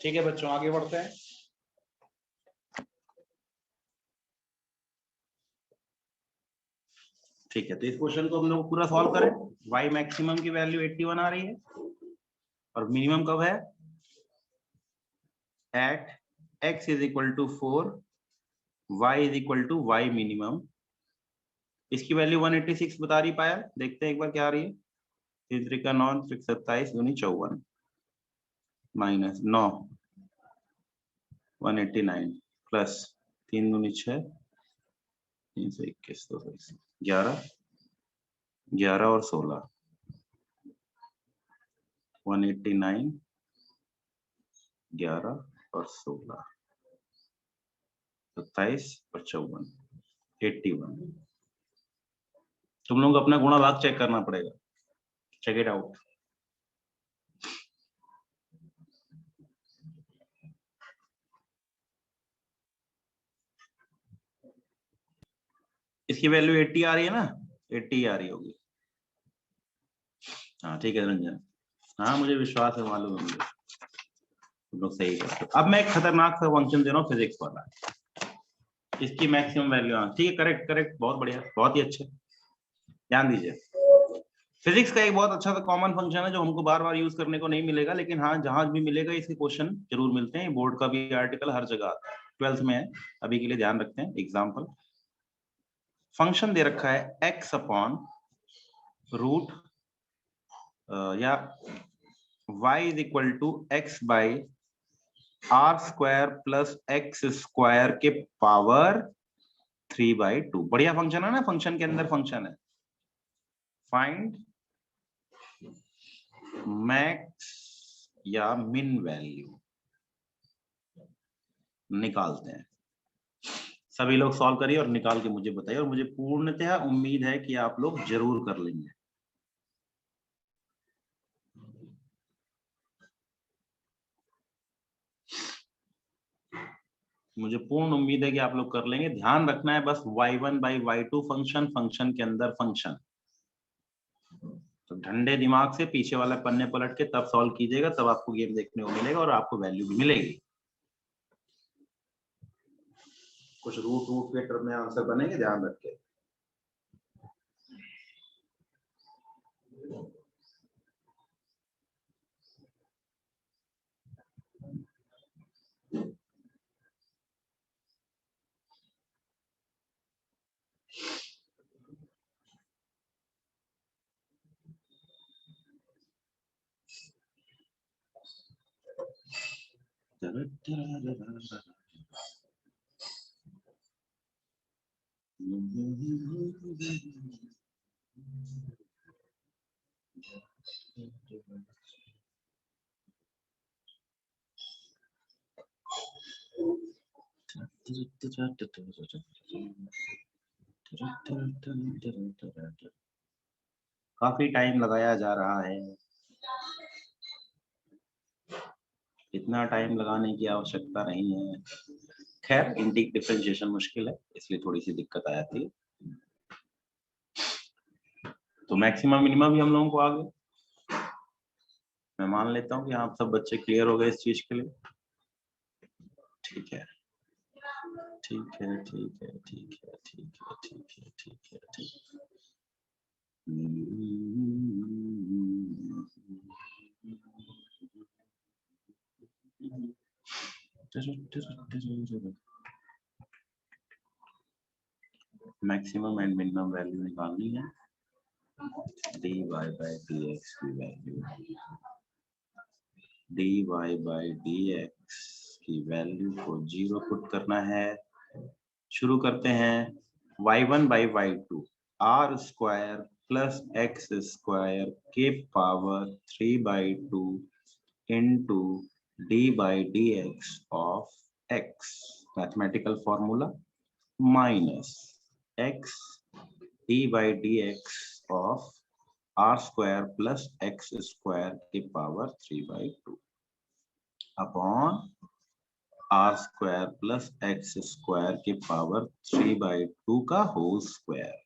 ठीक है बच्चों, आगे बढ़ते हैं। ठीक है, तो इस क्वेश्चन को हम लोग पूरा सॉल्व करें। y मैक्सिमम की वैल्यू 81 आ रही है और मिनिमम कब है, at x is equal to 4, y is equal to y minimum. इसकी वैल्यू 186 बता रही पाया, देखते हैं एक बार क्या आ रही है। 3 3 का 9, 27 दूनी 54 माइनस 9 189 प्लस 3 दूनी 6 321 11 11 और 16 189 11 और 16 27 और 54 81। तुम लोग अपना गुणा भाग चेक करना पड़ेगा, चेक इट आउट। इसकी वैल्यू 80 आ रही है ना, 80 आ रही होगी। हाँ ठीक है रंजन, हाँ मुझे विश्वास है, मालूम है मुझे, तुम लोग सही करते। अब मैं एक खतरनाक सा फंक्शन दे रहा हूँ फिजिक्स वाला, इसकी मैक्सिमम वैल्यू, ठीक है करेक्ट करेक्ट, बहुत बढ़िया, बहुत ही अच्छे, ध्यान दीजिए। फिजिक्स का एक बहुत अच्छा सा कॉमन फंक्शन है जो हमको बार बार यूज करने को नहीं मिलेगा, लेकिन हाँ जहां भी मिलेगा इसके क्वेश्चन जरूर मिलते हैं। बोर्ड का भी आर्टिकल हर जगह आता है, 12th में है, अभी के लिए ध्यान रखते हैं। एग्जाम्पल, फंक्शन दे रखा है x अपॉन रूट या y is equal to x by R square plus x square के पावर 3/2। बढ़िया फंक्शन है ना, फंक्शन के अंदर फंक्शन है। फाइंड मैक्स या मिन वैल्यू निकालते हैं। सभी लोग सॉल्व करिए और निकाल के मुझे बताइए, और मुझे पूर्णतः उम्मीद है कि आप लोग जरूर कर लेंगे। मुझे पूर्ण उम्मीद है कि आप लोग कर लेंगे। ध्यान रखना है बस y1 by y2 function, function के अंदर फंक्शन। तो ठंडे दिमाग से पीछे वाला पन्ने पलट के तब सॉल्व कीजिएगा, तब आपको गेम देखने को मिलेगा और आपको वैल्यू भी मिलेगी। कुछ रूट रूट के टर्म में आंसर बनेंगे, ध्यान रख के। काफी टाइम लगाया जा रहा है, इतना टाइम लगाने की आवश्यकता नहीं है। खैर इंटीग्रल डिफरेंशिएशन मुश्किल है, इसलिए थोड़ी सी दिक्कत आ जाती है। तो मैक्सिमम मिनिमम भी हम लोगों को आ गया। मैं मान लेता हूँ कि आप सब बच्चे क्लियर हो गए इस चीज के लिए। ठीक है ठीक है ठीक है ठीक है ठीक है ठीक है ठीक है ठीक है। मैक्सिमम एंड मिनिमम वैल्यू निकालनी है। dy by dx की वैल्यू, dy by dx की वैल्यू को 0 पुट करना है। शुरू करते हैं। y1 by y2 r square plus x square के power 3/2 into d by d x of x, mathematical formula, minus x d by d x of r square plus x square के power 3/2 upon are square plus x square के power 3/2 का whole square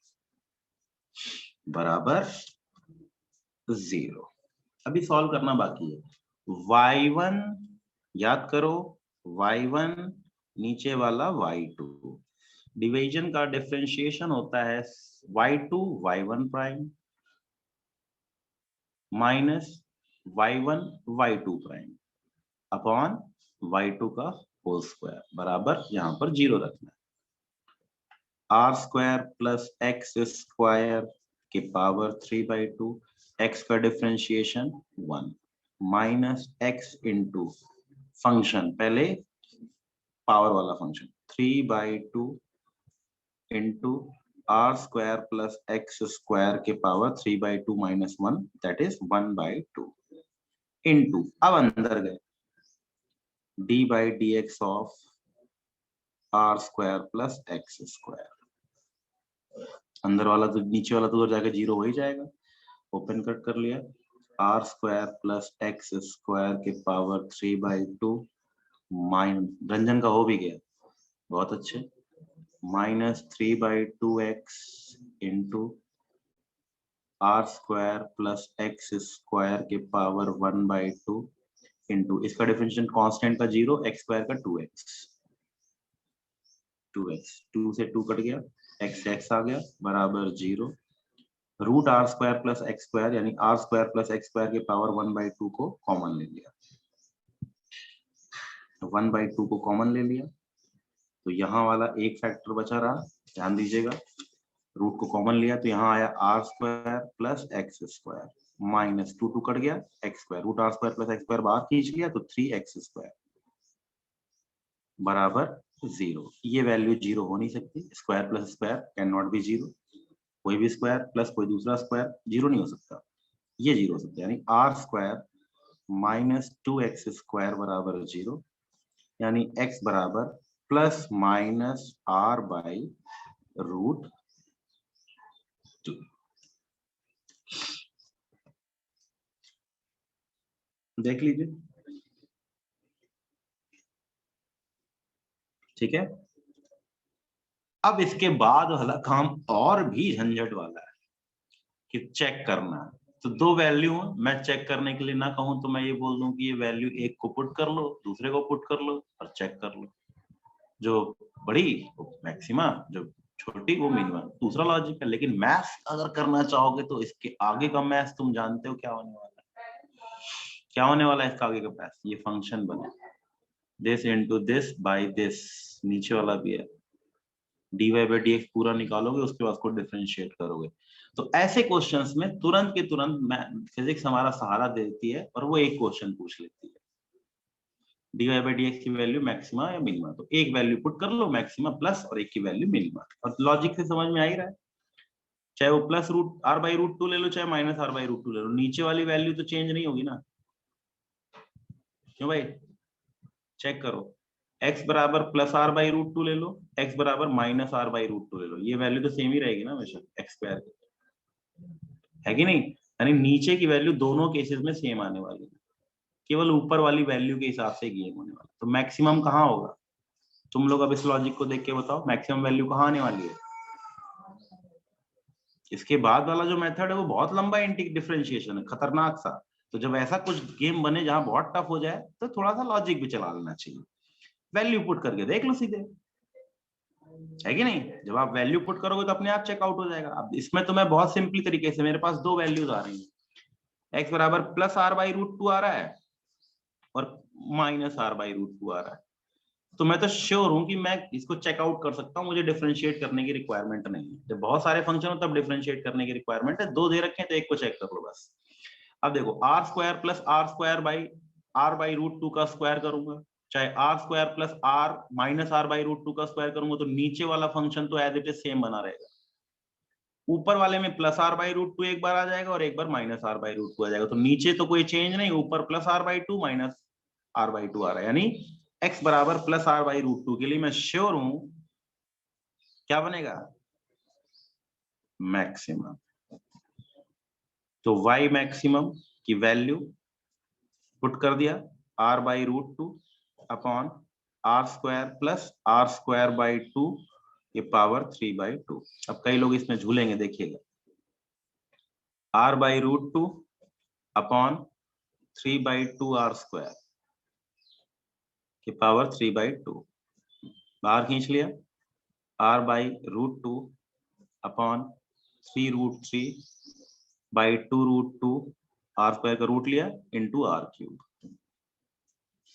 बराबर 0। अभी solve करना बाकी है। y1 याद करो y1 नीचे वाला y2, डिवीजन का डिफरेंशिएशन होता है y2 y1 prime minus y1 y2 prime upon y2 का होल स्क्वायर बराबर यहाँ पर 0 रखना है। r square plus x square के पावर 3/2, x का differentiation 1 minus x into function, पहले पावर वाला function 3/2 into are square plus x square के power 3/2 minus 1 that is 1/2 into, अब अंदर गए d by d x of r square plus x square, अंदर वाला तो नीचे वाला तो उधर जाके 0 हो ही जाएगा, ओपन कट कर लिया, R square plus x square के पावर 3/2 माइनस, रंजन का हो भी गया, बहुत अच्छे, minus 3/2x into are square plus x square के पावर 1/2 इंटू, इसका डिफरेंशिएशन कांस्टेंट का 0, एक्स स्क्वायर का 2x 2 से 2 कट गया, x आ गया बराबर 0, root r square plus x square यानी r square plus x square के पावर 1/2 को कॉमन ले लिया, 1/2 को कॉमन ले लिया, तो यहाँ वाला एक फैक्टर बचा रहा, ध्यान दीजिएगा, रूट को कॉमन लिया तो यहाँ आया r square plus x square minus 2 cut गया, x square, root r square plus x square बाहर खींच लिया तो 3x स्क्वायर बराबर 0। ये वैल्यू 0 हो नहीं सकती, square plus square can not be 0, कोई भी स्क्वायर प्लस कोई दूसरा स्क्वायर 0 नहीं हो सकता, ये 0 हो सकता है, यानी r square minus 2x square बराबर 0, यानी x बराबर plus minus R by root 2। देख लीजिए, ठीक है। अब इसके बाद वाला काम और भी झंझट वाला है कि चेक करना है, तो दो वैल्यू मैं चेक करने के लिए ना कहूं तो मैं ये बोल दूं कि ये वैल्यू एक को पुट कर लो, दूसरे को पुट कर लो और चेक कर लो, जो बड़ी मैक्सिमा, जो छोटी वो मिनिमम, दूसरा लॉजिक है। लेकिन मैथ्स अगर करना चाहोगे तो इसके आगे का मैथ्स तुम जानते हो क्या होने वाला है, क्या होने वाला है इसका आगे का मैथ्स, ये फंक्शन बने this into this by this, नीचे वाला भी है dy बाई dx पूरा निकालोगे, उसके बाद उसको डिफरेंशिएट करोगे। तो ऐसे क्वेश्चंस में तुरंत के तुरंत फिजिक्स हमारा सहारा देती है और वो एक क्वेश्चन पूछ लेती है, dy बाई dx की वैल्यू मैक्सिमा या मिनिमा, तो एक वैल्यू पुट कर लो मैक्सिमा प्लस और एक की वैल्यू मिनिमा, और लॉजिक से समझ में आ ही रहा है, चाहे वो plus root R by root 2 ले लो, चाहे माइनस आर बाई रूट 2 ले लो, नीचे वाली वैल्यू तो चेंज नहीं होगी ना, क्यों भाई, चेक करो, x बराबर प्लस आर बाई रूट 2 ले लो, x बराबर माइनस आर बाई रूट 2 ले लो, ये वैल्यू तो सेम ही रहेगी ना हमेशा एक्स स्क्वायर, है कि नहीं, यानी नीचे की वैल्यू दोनों केसेस में सेम आने वाली है, केवल ऊपर वाली वैल्यू के हिसाब से गेम होने वाला, तो मैक्सिमम कहाँ होगा, तुम लोग अब इस लॉजिक को देख के बताओ मैक्सिमम वैल्यू कहाँ आने वाली है। इसके बाद वाला जो मेथड है वो बहुत लंबा डिफरेंशिएशन है, खतरनाक सा, तो जब ऐसा कुछ गेम बने जहां बहुत टफ हो जाए तो थोड़ा सा लॉजिक भी चला लेना चाहिए, वैल्यू पुट करके देख लो सीधे, है कि नहीं, जब आप वैल्यू पुट करोगे तो अपने आप चेकआउट हो जाएगा। अब इसमें तो मैं बहुत सिंपली तरीके से, मेरे पास दो वैल्यूज आ रही है, x बराबर प्लस आर बाई रूट 2 आ रहा है और माइनस आर बाई रूट 2 आ रहा है, तो मैं तो श्योर हूं कि मैं इसको चेकआउट कर सकता हूं, मुझे डिफरेंशिएट करने की रिक्वायरमेंट नहीं है, जब बहुत सारे फंक्शन हो तब डिफरेंशिएट करने की रिक्वायरमेंट है, दो दे रखे हैं तो एक को चेक कर लो बस। अब देखो R square plus R square by R by root 2 का स्क्वायर करूंगा, चाहे R square plus R minus R by root 2 का स्क्वायर करूंगा, तो नीचे वाला फंक्शन तो एज इट इज सेम बना रहेगा, ऊपर वाले में प्लस आर बाई रूट 2 एक बार आ जाएगा और एक बार माइनस आर बाई रूट 2 आ जाएगा, तो नीचे तो कोई चेंज नहीं, ऊपर plus R by 2 minus R by 2 आ रहा है, यानी x बराबर प्लस आर बाई रूट 2 के लिए मैं श्योर हूं क्या बनेगा, मैक्सिमम। तो y मैक्सिमम की वैल्यू पुट कर दिया r by root 2 upon are square plus R square by 2 के पावर 3/2। अब कई लोग इसमें झूलेंगे, देखिएगा, r by root 2 upon 3/2 R square, की पावर 3/2 बाहर खींच लिया, r by √2 upon 3√3/2√2 r square का रूट लिया इंटू r³।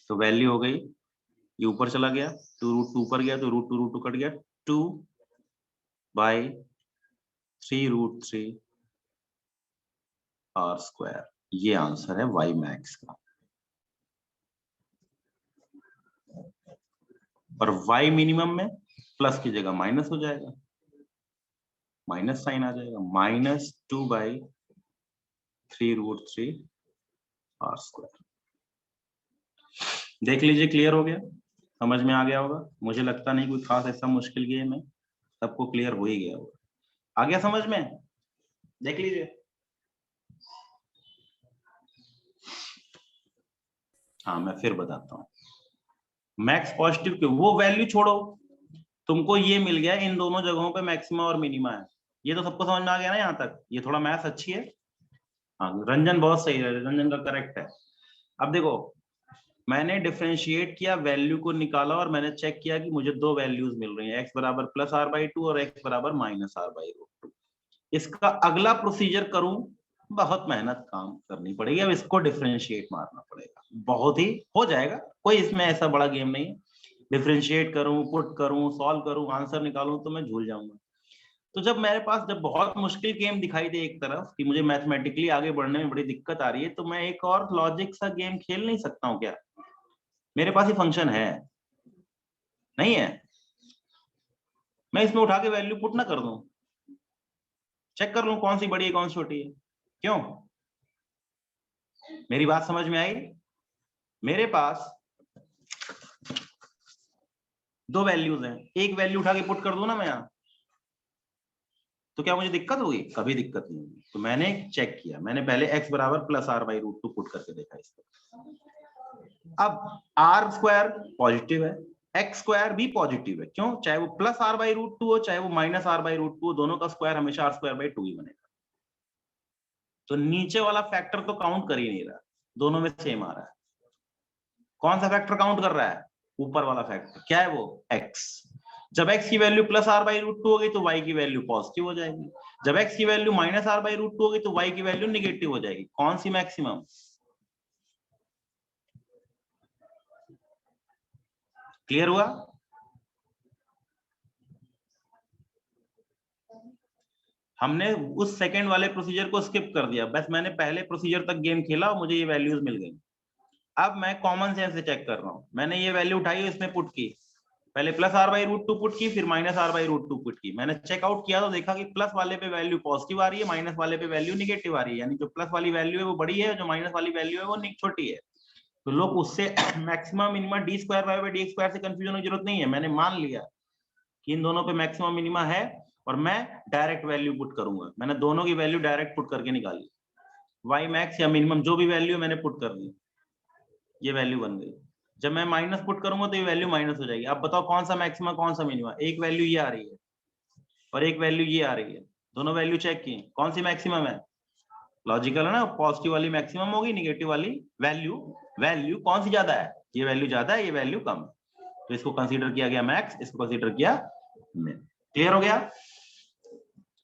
तो वैल्यू हो गई, ये ऊपर चला गया, 2√2 ऊपर गया तो √2 कट गया, 2/3√3 r स्क्वायर। ये आंसर है y मैक्स का। और y मिनिमम में प्लस की जगह माइनस हो जाएगा, माइनस साइन आ जाएगा, -2/3√3 r स्क्वायर। देख लीजिए, क्लियर हो गया, समझ में आ गया होगा। मुझे लगता नहीं कोई खास ऐसा मुश्किल गेम है, सबको क्लियर हो ही गया होगा। आ गया समझ में? देख लीजिए। हाँ, मैं फिर बताता हूँ। मैक्स पॉजिटिव के वो वैल्यू छोड़ो, तुमको ये मिल गया, इन दोनों जगहों पे मैक्सिमा और मिनिमा है। ये तो सबको समझ में आ गया ना यहाँ तक? ये थोड़ा मैथ्स अच्छी है। हाँ, रंजन बहुत सही है, रंजन का करेक्ट है। अब देखो, मैंने डिफरेंशिएट किया, वैल्यू को निकाला और मैंने चेक किया कि मुझे दो वैल्यूज मिल रही हैं, x बराबर +r/2 और x बराबर -r/2। इसका अगला प्रोसीजर करूं, बहुत मेहनत काम करनी पड़ेगी। अब इसको डिफरेंशिएट मारना पड़ेगा, बहुत ही हो जाएगा, कोई इसमें ऐसा बड़ा गेम नहीं है। डिफरेंशिएट करूं, पुट करूं, सॉल्व करूं, आंसर निकालूं तो मैं झूल जाऊंगा। तो जब मेरे पास जब बहुत मुश्किल गेम दिखाई दे एक तरफ कि मुझे मैथमेटिकली आगे बढ़ने में बड़ी दिक्कत आ रही है, तो मैं एक और लॉजिक सा गेम खेल नहीं सकता हूँ क्या? मेरे पास ही फंक्शन है, नहीं है? मैं इसमें उठा के वैल्यू पुट ना कर दूं, चेक कर लूं कौन सी बड़ी है कौन सी छोटी है। क्यों? मेरी बात समझ में आई? मेरे पास दो वैल्यूज हैं, एक वैल्यू उठा के पुट कर दूं ना मैं यहाँ, तो क्या मुझे दिक्कत होगी? कभी दिक्कत नहीं होगी। तो मैंने चेक किया, मैंने पहले x बराबर +r/√2 पुट करके देखा इसको। अब r स्क्वायर पॉजिटिव है, x स्क्वायर भी पॉजिटिव है। क्यों? चाहे वो +r/√2 हो, चाहे वो -r/√2 हो, दोनों का स्क्वायर हमेशा r²/2 ही बनेगा। तो नीचे वाला फैक्टर तो काउंट कर ही नहीं रहा, दोनों में सेम आ रहा है। कौन सा फैक्टर काउंट कर रहा है? ऊपर वाला फैक्टर। क्या है वो? x। जब x की वैल्यू +r/√2 होगी तो y की वैल्यू पॉजिटिव हो जाएगी। जब x की वैल्यू -r/√2 होगी तो y की वैल्यू निगेटिव हो जाएगी। कौन सी मैक्सिमम? क्लियर हुआ? हमने उस सेकंड वाले प्रोसीजर को स्किप कर दिया, बस मैंने पहले प्रोसीजर तक गेम खेला और मुझे ये वैल्यूज मिल गई। अब मैं कॉमन सेंस से चेक कर रहा हूं। मैंने ये वैल्यू उठाई, इसमें पुट की, पहले +r/√2 पुट की, फिर -r/√2 पुट की। मैंने चेकआउट किया तो देखा कि प्लस वाले पे वैल्यू पॉजिटिव आ रही है, माइनस वाले पे वैल्यू निगेटिव आ रही है। यानी जो प्लस वाली वैल्यू है वो बड़ी है, जो माइनस वाली वैल्यू है वो छोटी है। तो लोग उससे मैक्सिमम मिनिमा d²y/dx² से कंफ्यूजन होने की जरूरत नहीं है। मैंने मान लिया कि इन दोनों पे मैक्सिमम मिनिमा है और मैं डायरेक्ट वैल्यू पुट करूंगा। मैंने दोनों की वैल्यू डायरेक्ट पुट करके निकाली, y मैक्स या मिनिमम जो भी वैल्यू मैंने पुट कर दी, ये वैल्यू बन गई। जब मैं माइनस पुट करूंगा तो ये वैल्यू माइनस हो जाएगी। अब बताओ कौन सा मैक्सिमा कौन सा मिनिमा? एक वैल्यू ये आ रही है और एक वैल्यू ये आ रही है, दोनों वैल्यू चेक की, कौन सी मैक्सिमम है? लॉजिकल है ना, पॉजिटिव वाली मैक्सिमम होगी, निगेटिव वाली वैल्यू कौन सी ज्यादा है? ये वैल्यू ज्यादा है, ये वैल्यू कम है, तो इसको कंसीडर किया गया मैक्स, इसको कंसीडर किया मिन। क्लियर हो गया?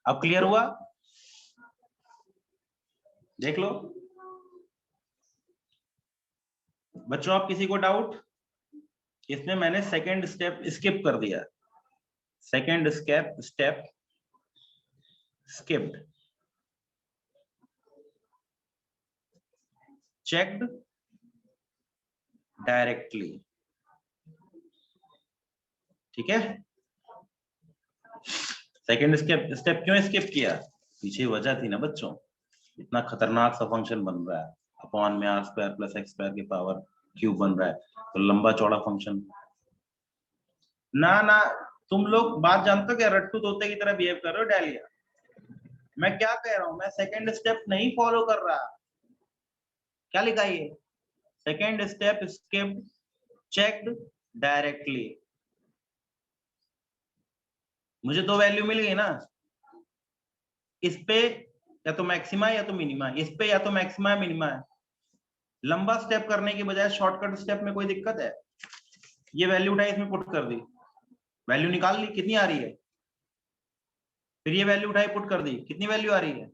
अब क्लियर हुआ? देख लो बच्चों, आप किसी को डाउट? इसमें मैंने सेकंड स्टेप स्किप कर दिया, second step skipped, checked directly. ठीक है, सेकंड स्टेप क्यों स्किप किया? पीछे वजह थी ना बच्चों, इतना खतरनाक सा फंक्शन बन रहा है, अपॉन में r² + x² की पावर क्यूब बन रहा है, तो लंबा चौड़ा फंक्शन। ना तुम लोग बात जानते हो क्या? रट्टू तोते की तरह बिहेव कर रहे हो डालिया। मैं क्या कह रहा हूं, मैं सेकंड स्टेप नहीं फॉलो कर रहा। क्या लिखा है ये? Second step skipped, checked directly. मुझे दो वैल्यू मिल गई ना, इस पे या तो मैक्सिमा है या तो मिनिमा है, इस पे या तो मैक्सिमा है मिनिमा है। लंबा स्टेप करने की बजाय शॉर्टकट स्टेप में कोई दिक्कत है? ये वैल्यू उठाई, इसमें पुट कर दी, वैल्यू निकाल ली, कितनी आ रही है। फिर ये वैल्यू उठाई, पुट कर दी, कितनी वैल्यू आ रही है।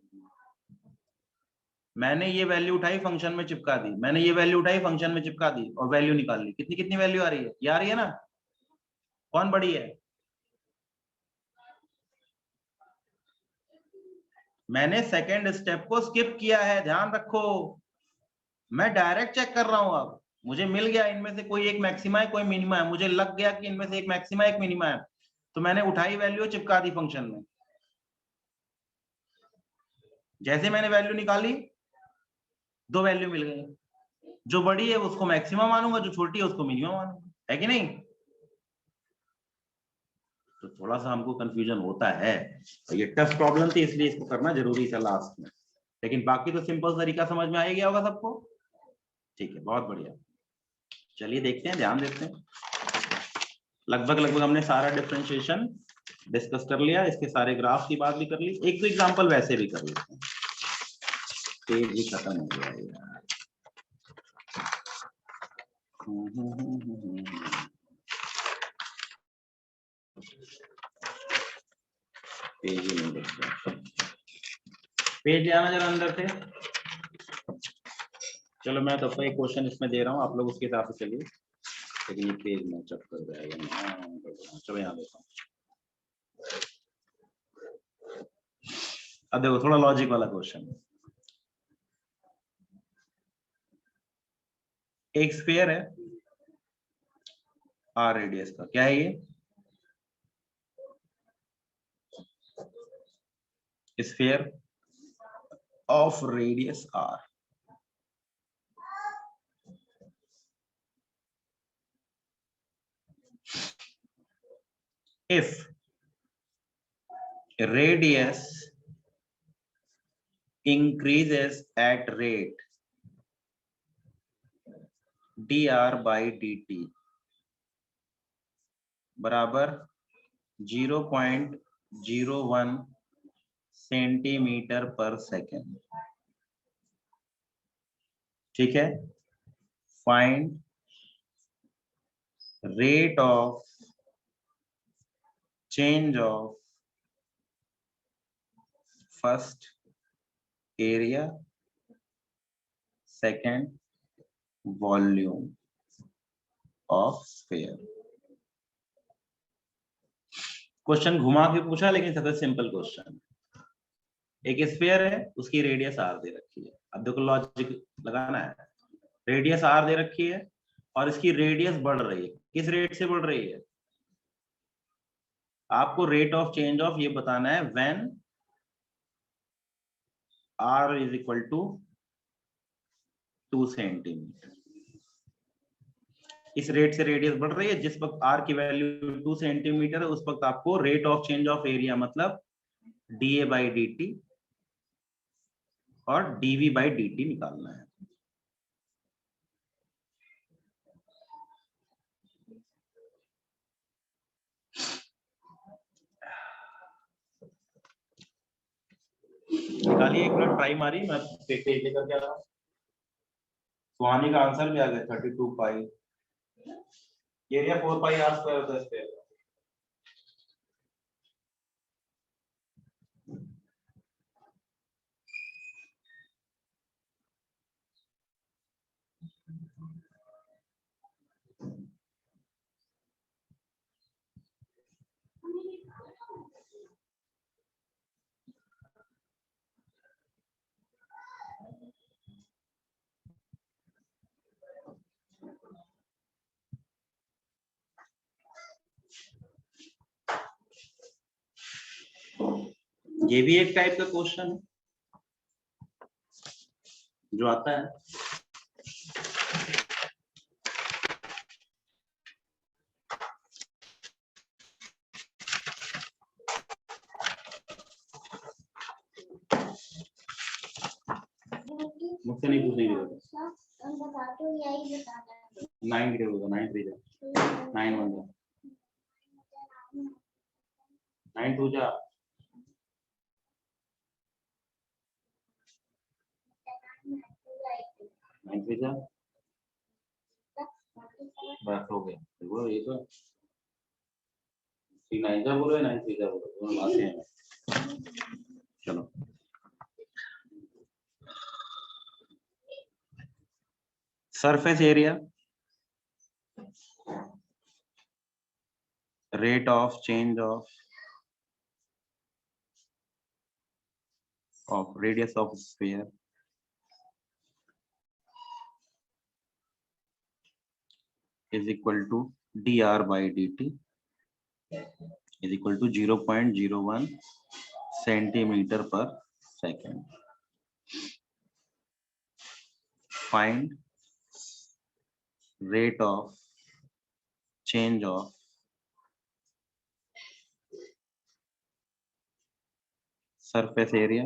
मैंने ये वैल्यू उठाई, फंक्शन में चिपका दी, मैंने ये वैल्यू उठाई, फंक्शन में चिपका दी और वैल्यू निकाल ली, कितनी कितनी वैल्यू आ रही है, ये आ रही है ना। कौन बड़ी है। मैंने सेकेंड स्टेप को स्किप किया है, ध्यान रखो। मैं डायरेक्ट चेक कर रहा हूं। अब मुझे मिल गया इनमें से कोई एक मैक्सिमा है, कोई मिनिमा है, मुझे लग गया कि इनमें से एक मैक्सिमा एक मिनिमा है, तो मैंने उठाई वैल्यू, चिपका दी फंक्शन में। जैसे मैंने वैल्यू निकाली, दो वैल्यू मिल गई, जो बड़ी है उसको मैक्सिमम मानूंगा, जो छोटी है उसको मिनिमम मानूंगा, है कि नहीं। तो थोड़ा सा हमको कंफ्यूजन होता है, तो ये टफ प्रॉब्लम थी इसलिए इसको करना जरूरी था लास्ट में, लेकिन बाकी तो सिंपल तरीका समझ में आ गया होगा सबको। ठीक है, बहुत बढ़िया। चलिए देखते हैं, ध्यान देते हैं। लगभग हमने सारा डिफरेंशिएशन डिस्कस कर लिया, इसके सारे ग्राफ की बात भी कर ली, एक तो एग्जांपल वैसे भी कर लेते हैं। पेज भी खत्म हो गया यार। पेज ही नहीं बचता, पेज आना जरा अंदर से। चलो मैं तो एक क्वेश्चन इसमें दे रहा हूँ, आप लोग उसके हिसाब से चलिए, लेकिन ये पेज में चेक कर जाएगा। चलो यहाँ देखो, अब देखो थोड़ा लॉजिक वाला क्वेश्चन। एक स्फीयर है आर रेडियस का, क्या है ये, sphere of radius R. if radius increases at rate dr by dt बराबर 0.01 सेंटीमीटर पर सेकेंड, ठीक है। Find rate of change of first area, second volume of sphere. Question घुमा के पूछा, लेकिन सबसे सिंपल क्वेश्चन। एक स्फीयर है, उसकी रेडियस आर दे रखी है। अब देखो लॉजिक लगाना है, रेडियस आर दे रखी है और इसकी रेडियस बढ़ रही है, किस रेट से बढ़ रही है। आपको रेट ऑफ चेंज ऑफ ये बताना है, when R is equal to 2 centimetre. इस रेट से रेडियस बढ़ रही है, जिस वक्त आर की वैल्यू 2 सेंटीमीटर है, उस वक्त आपको rate of change of area मतलब डीए बाई डी टी और डीवी बाई डी टी निकालना है। निकालिए, एक मिनट ट्राई मारी, मैं पेज लेकर के आ रहा हूँ। सुहानी का आंसर भी आ गया 32 पाई, एरिया 4 पाई आर स्क्वायर होता है इस पे। ये भी एक टाइप का क्वेश्चन है जो आता है। मुझसे नहीं पूछ रही है, 9 ग्रेड होगा, 9 3 9 1 9 2 जा 9 3 जा बस हो गया, बोलो ये तो 3 9 बोलो या 9 3 बोलो, दोनों आते हैं। चलो surface area, rate of change of radius of sphere is equal to dr by dt is equal to 0.01 centimeter per second. Find rate of change of surface area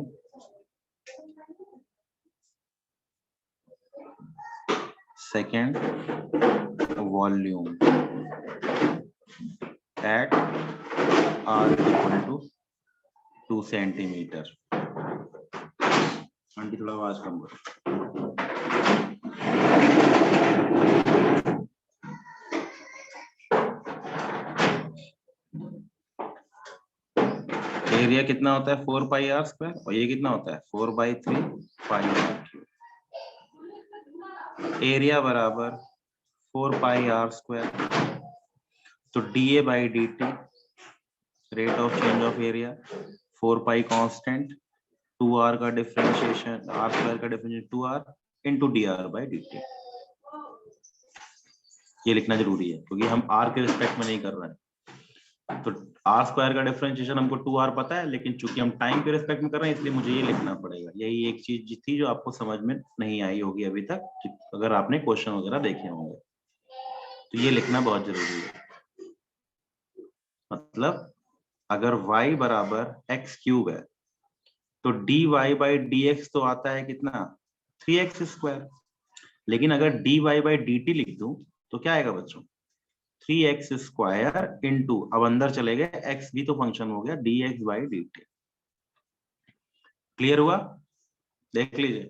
second volume at r is equal to 2 centimeter. Aunty थोड़ा आवाज कम करो। Area कितना होता है 4 pi r square और ये कितना होता है 4/3 पाई आर क्यूब। एरिया बराबर 4 पाई आर स्क्वायर, तो dA by dt rate of change of area 4 pi constant 2r का डिफरेंशिएशन r स्क्वायर का differentiation 2r into dr by dt। ये लिखना जरूरी है क्योंकि हम r के रिस्पेक्ट में नहीं कर रहे हैं, तो r स्क्वायर का डिफरेंशिएशन हमको 2r पता है, लेकिन चूंकि हम टाइम के रिस्पेक्ट में कर रहे हैं इसलिए मुझे ये लिखना पड़ेगा। यही एक चीज थी जो आपको समझ में नहीं आई होगी अभी तक, अगर आपने क्वेश्चन वगैरह देखे होंगे, तो ये लिखना बहुत जरूरी है। मतलब अगर y बराबर x क्यूब है तो dy बाई dx तो आता है कितना 3x स्क्वायर, लेकिन अगर dy बाई dt लिख दूं तो क्या आएगा बच्चों 3x स्क्वायर इंटू, अब अंदर चले गए x भी तो फंक्शन हो गया dx बाई dt। क्लियर हुआ? देख लीजिए,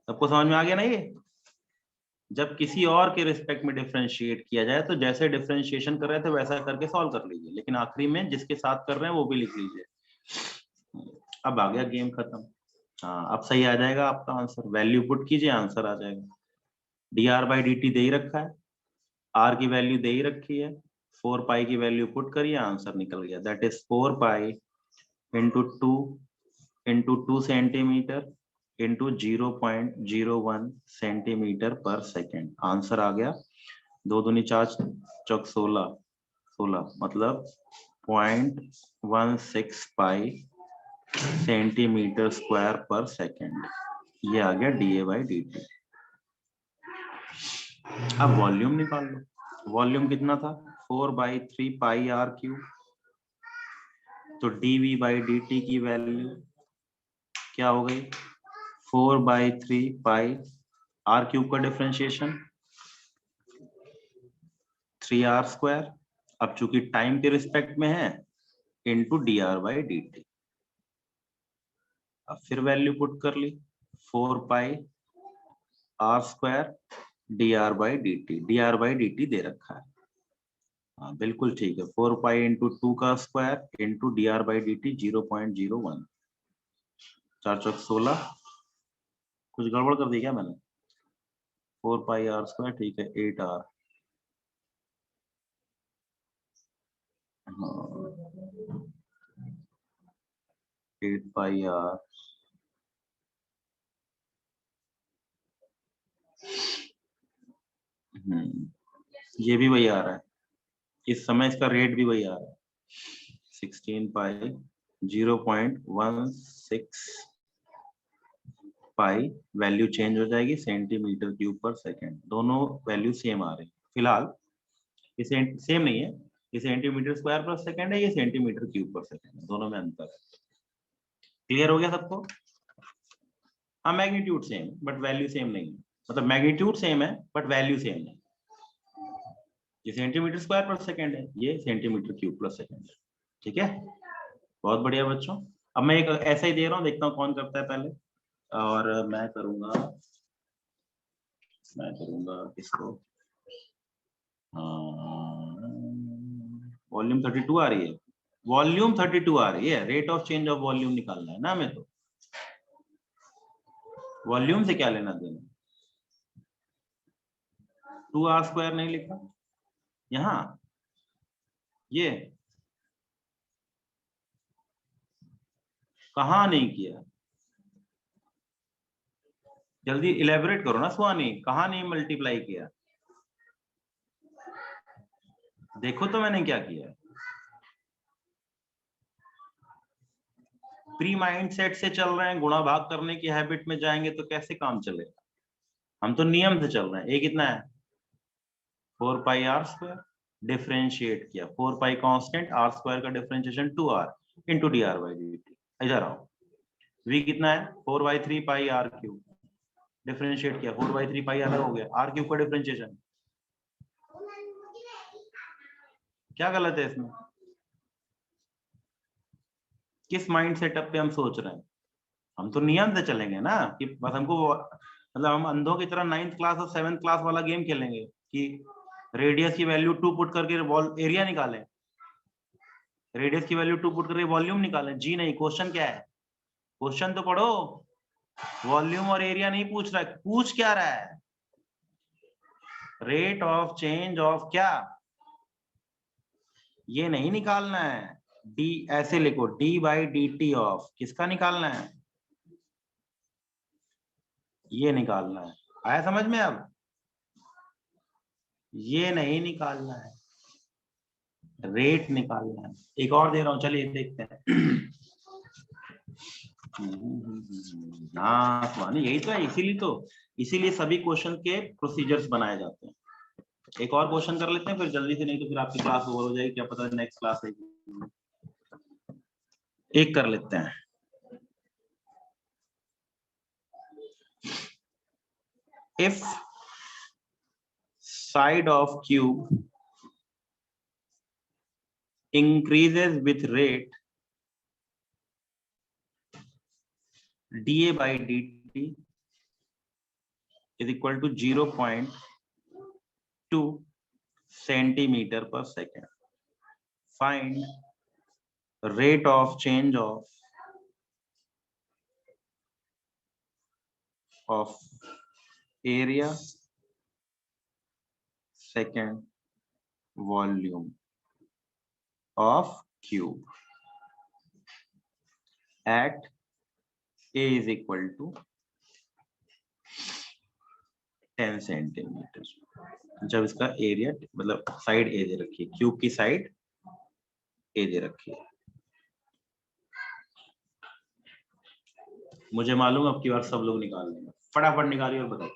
सबको समझ में आ गया ना? ये जब किसी और के रिस्पेक्ट में डिफरेंशिएट किया जाए तो जैसे डिफरेंशिएशन कर रहे थे वैसा करके सॉल्व कर लीजिए, लेकिन आखिरी में जिसके साथ कर रहे हैं वो भी लिख लीजिए। अब आ गया गेम खत्म। हाँ, अब सही आ जाएगा आपका आंसर, वैल्यू पुट कीजिए आंसर आ जाएगा। dr बाई dt दे ही रखा है, r की वैल्यू दे ही रखी है, 4 पाई की वैल्यू पुट करिए आंसर निकल गया, that is 4 pi into 2 centimetre into 0.01 centimetre पर सेकेंड। आंसर आ गया 2 दूनी 4 चौक 16 मतलब 0.16 पाई सेंटीमीटर स्क्वायर पर सेकेंड। ये आ गया dA बाई dt। अब वॉल्यूम निकाल लो, वॉल्यूम कितना था 4/3 पाई आर क्यूब, तो dV बाई dt की वैल्यू क्या हो गई 4/3 पाई आर क्यूब का डिफरेंशिएशन 3r स्क्वायर, अब चूंकि टाइम के रिस्पेक्ट में है इनटू dr बाई dt। अब फिर वैल्यू पुट कर ली 4 pi r square dr by dt दे रखा है। हाँ बिल्कुल ठीक है, 4 पाई इंटू 2 का square into dr by dt 0.01, 4 चौक 16, कुछ गड़बड़ कर दी क्या मैंने? 4 पाई आर स्क्वायर ठीक है 8r, हाँ 8 पाई आर, ये भी वही आ रहा है, इस समय इसका रेट भी वही आ रहा है 16 पाई 0.16 पाई, वैल्यू चेंज हो जाएगी सेंटीमीटर क्यूब पर सेकेंड, दोनों वैल्यू सेम आ रही है फिलहाल। ये सेम नहीं है, ये सेंटीमीटर स्क्वायर पर सेकेंड है, ये सेंटीमीटर क्यूब पर सेकेंड है, दोनों में अंतर है। क्लियर हो गया सबको? हाँ magnitude same but value same नहीं है, मतलब मैग्नीट्यूड सेम है बट वैल्यू सेम नहीं। ये सेंटीमीटर स्क्वायर पर सेकेंड है, ये सेंटीमीटर क्यूब पर सेकेंड है। ठीक है, बहुत बढ़िया बच्चों। अब मैं एक ऐसा ही दे रहा हूँ, देखता हूँ कौन करता है पहले, और मैं करूंगा इसको वॉल्यूम 32 आ रही है, वॉल्यूम 32 आ रही है, rate of change of volume निकालना है ना हमें, तो वॉल्यूम से क्या लेना देना। 2r² नहीं लिखा यहाँ, ये कहाँ नहीं किया, जल्दी इलेबोरेट करो ना सुहानी, कहाँ नहीं मल्टीप्लाई किया, देखो तो मैंने क्या किया है। प्री माइंड सेट से चल रहे हैं, गुणा भाग करने की हैबिट में जाएंगे तो कैसे काम चलेगा, हम तो नियम से चल रहे हैं। ए कितना है 4πr², डिफरेंशिएट किया 4π कांस्टेंट, r² का डिफरेंशिएशन 2r इंटू dr/dt। इधर आओ, v कितना है 4/3πr³, डिफरेंशिएट किया 4/3πr हो गया, r³ का डिफरेंशिएशन। क्या गलत है इसमें, किस माइंड सेटअप पे हम सोच रहे हैं, हम तो नियम से चलेंगे ना, कि बस हमको मतलब हम अंधों की तरह 9th क्लास और 7th क्लास वाला गेम खेलेंगे कि रेडियस की वैल्यू 2 पुट करके एरिया निकालें, रेडियस की वैल्यू 2 पुट करके वॉल्यूम निकालें। जी नहीं, क्वेश्चन क्या है, क्वेश्चन तो पढ़ो, वॉल्यूम और एरिया नहीं पूछ रहा है, पूछ क्या रहा है, रेट ऑफ चेंज ऑफ क्या, ये नहीं निकालना है। डी ऐसे लिखो, d/dt ऑफ किसका निकालना है, ये निकालना है। आया समझ में अब, ये नहीं निकालना है, रेट निकालना है। एक और दे रहा हूं, चलिए देखते हैं। हाँ सुहानी, यही तो है, इसीलिए सभी क्वेश्चन के प्रोसीजर्स बनाए जाते हैं। एक और क्वेश्चन कर लेते हैं फिर जल्दी से, नहीं तो फिर आपकी क्लास ओवर हो जाएगी, क्या पता नेक्स्ट क्लास है। एक कर लेते हैं, if side of cube increases with rate dA/dt is equal to 0.2 centimeter per second. Find rate of change of area, second, volume of cube at A is equal to 10 centimetre. जब इसका area मतलब side ए दे रखी है, cube की side ए दे रखी है, मुझे मालूम अब की बार सब लोग निकाल लेंगे, फटाफट निकालिए और बताइए।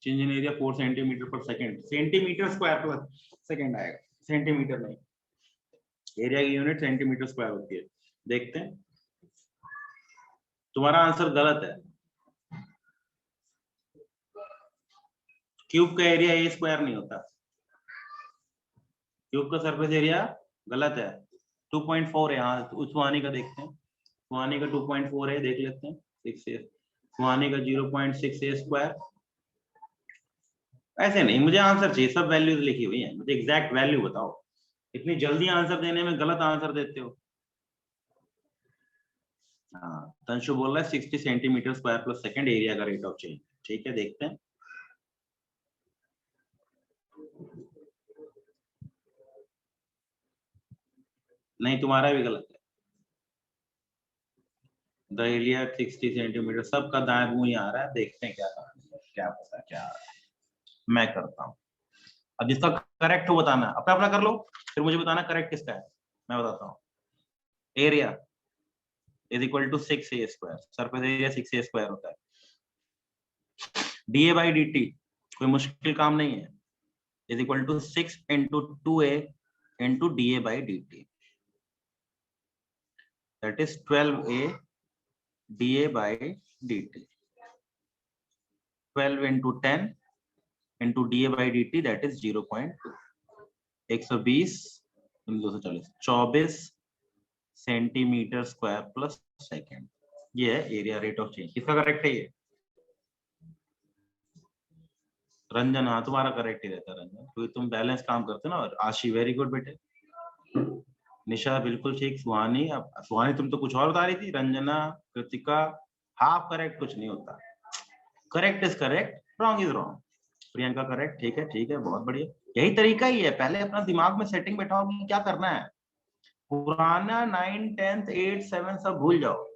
चेंज इन एरिया 4 सेंटीमीटर पर सेकंड, सेंटीमीटर स्क्वायर पर सेकंड आएगा, सेंटीमीटर नहीं, एरिया की यूनिट सेंटीमीटर स्क्वायर होती है। देखते हैं, तुम्हारा आंसर गलत है, क्यूब का एरिया ए स्क्वायर नहीं होता, क्यूब का सरफेस एरिया गलत है, 2.4 है। हाँ सुहानी का देखते हैं, सुहानी का 2.4 है, देख लेते हैं, 6 सुहानी का 0.6 ए स्क्वायर। ऐसे नहीं, मुझे आंसर चाहिए, सब वैल्यूज लिखी हुई है, मुझे एग्जैक्ट वैल्यू बताओ, इतनी जल्दी आंसर देने में गलत आंसर देते हो। हाँ तंशु बोल रहा है 60 सेंटीमीटर स्क्वायर पर सेकंड एरिया का रेट ऑफ चेंज। ठीक है देखते हैं, नहीं तुम्हारा भी गलत है, द एरिया 60 सेंटीमीटर, सबका दाएं मुंह आ रहा है, देखते हैं क्या कहानी है, क्या पता क्या आ रहा है। मैं करता हूँ, अब जिसका करेक्ट हो बताना, अपना अपना कर लो, फिर मुझे बताना करेक्ट किसका है, मैं बताता हूँ। Area is equal to 6a square, surface area 6a square होता है, dA/dt कोई मुश्किल काम नहीं है, is equal to 6 into 2a into dA/dt, that is 12a dA/dt, 12 into 10 into dA/dt that is 0.2, 120 240 24 centimetre square plus second, ये है area rate of change. किसका करेक्ट है ये, रंजन, हाँ तुम्हारा करेक्ट ही रहता है रंजन, क्योंकि तुम बैलेंस काम करते हो ना। और आशी वेरी गुड बेटे। निशा बिल्कुल ठीक। सुहानी, अब सुहानी तुम तो कुछ और बता रही थी। रंजना, कृतिका, हाफ करेक्ट कुछ नहीं होता। Correct is correct, wrong is wrong. Priyanka correct, ठीक है बहुत बढ़िया। यही तरीका ही है, पहले अपना दिमाग में सेटिंग बैठाओ कि क्या करना है। पुराना 9, 10, 8, 7 सब भूल जाओ।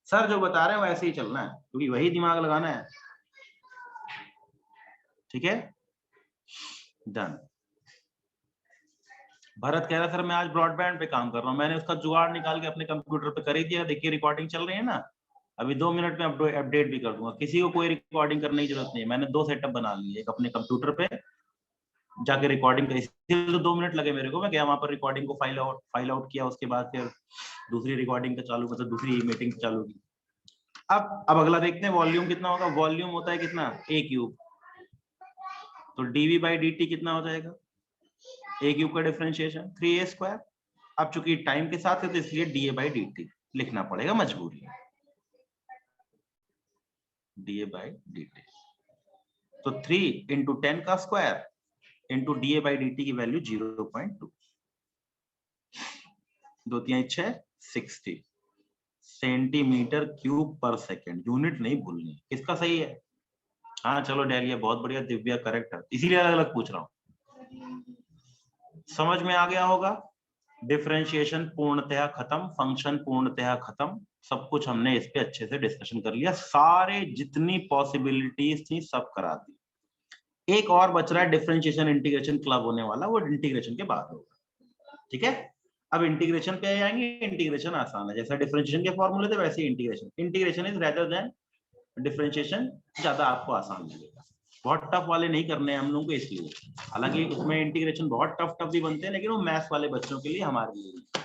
सर जो बता रहे हैं वैसे ही चलना है, क्योंकि वही दिमाग लगाना है। ठीक है, डन। भरत कह रहा सर मैं आज ब्रॉडबैंड पे काम कर रहा हूँ, मैंने उसका जुगाड़ निकाल के अपने कंप्यूटर पे कर ही दिया। देखिए रिकॉर्डिंग चल रही है ना, अभी 2 मिनट में अपडेट भी कर दूंगा। किसी को कोई रिकॉर्डिंग करने की जरूरत नहीं है, मैंने 2 सेटअप बना लिए, एक अपने कंप्यूटर पे जाके रिकॉर्डिंग कर, इसलिए तो 2 मिनट लगे मेरे को। मैं गया वहां पर रिकॉर्डिंग को फाइल आउट किया, उसके बाद फिर दूसरी रिकॉर्डिंग का चालू, मतलब दूसरी मीटिंग चालू की। अब अगला देखते हैं, वॉल्यूम कितना होगा। वॉल्यूम होता है कितना, ए क्यूब, तो डीवी बाई डी टी कितना हो जाएगा, ए क्यूब का डिफरेंशिएशन 3a स्क्वायर। अब चूंकि टाइम के साथ है तो इसलिए D A by D T लिखना पड़ेगा, मजबूरी है, D A by D T. तो 3 इंटू 10 का square into D A by D T की वैल्यू 0.2, 2 3 6 60 सेंटीमीटर क्यूब पर सेकेंड। यूनिट नहीं भूलनी। किसका सही है? हाँ चलो डेलिया बहुत बढ़िया, दिव्या करेक्ट है, इसीलिए अलग अलग पूछ रहा हूँ। समझ में आ गया होगा। डिफरेंशिएशन पूर्णतः खत्म, फंक्शन पूर्णतः खत्म, सब कुछ हमने इस पे अच्छे से डिस्कशन कर लिया। सारे जितनी पॉसिबिलिटीज थी सब करा दी। एक और बच रहा है डिफरेंशिएशन इंटीग्रेशन क्लब होने वाला, वो इंटीग्रेशन के बाद होगा। ठीक है, अब इंटीग्रेशन पे आएंगे। इंटीग्रेशन आसान है, जैसा डिफरेंशिएशन के फॉर्मूले थे वैसे integration. Integration is rather than differentiation, ज्यादा आपको आसान लगेगा। बहुत टफ वाले नहीं करने हैं हम लोगों को, इसलिए। हालांकि उसमें इंटीग्रेशन बहुत टफ भी बनते हैं, लेकिन वो मैथ्स वाले बच्चों के लिए, हमारे लिए।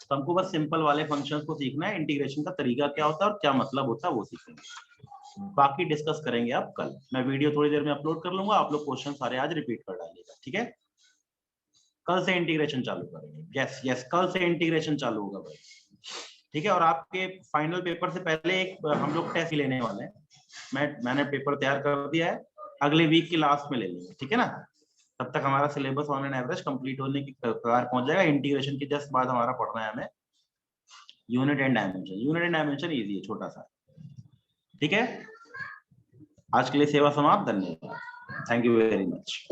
तो हमको बस सिंपल वाले फंक्शंस को सीखना है, इंटीग्रेशन का तरीका क्या होता है और क्या मतलब होता है वो सीखेंगे। बाकी डिस्कस करेंगे आप कल। मैं वीडियो थोड़ी देर में अपलोड कर लूंगा, आप लोग क्वेश्चन सारे आज रिपीट कर डालिएगा। ठीक है, कल से इंटीग्रेशन चालू करेंगे। यस यस, कल से इंटीग्रेशन चालू होगा भाई। ठीक है, और आपके फाइनल पेपर से पहले एक हम लोग टेस्ट लेने वाले हैं। मैंने पेपर तैयार कर दिया है, अगले वीक की लास्ट में ले लेंगे। ठीक है ना, तब तक हमारा syllabus on an average complete होने की कगार पहुंच जाएगा। इंटीग्रेशन के जस्ट बाद हमारा पढ़ना है हमें unit and dimension. Unit and dimension easy है, छोटा सा। ठीक है, आज के लिए सेवा समाप्त। धन्यवाद, थैंक यू वेरी मच।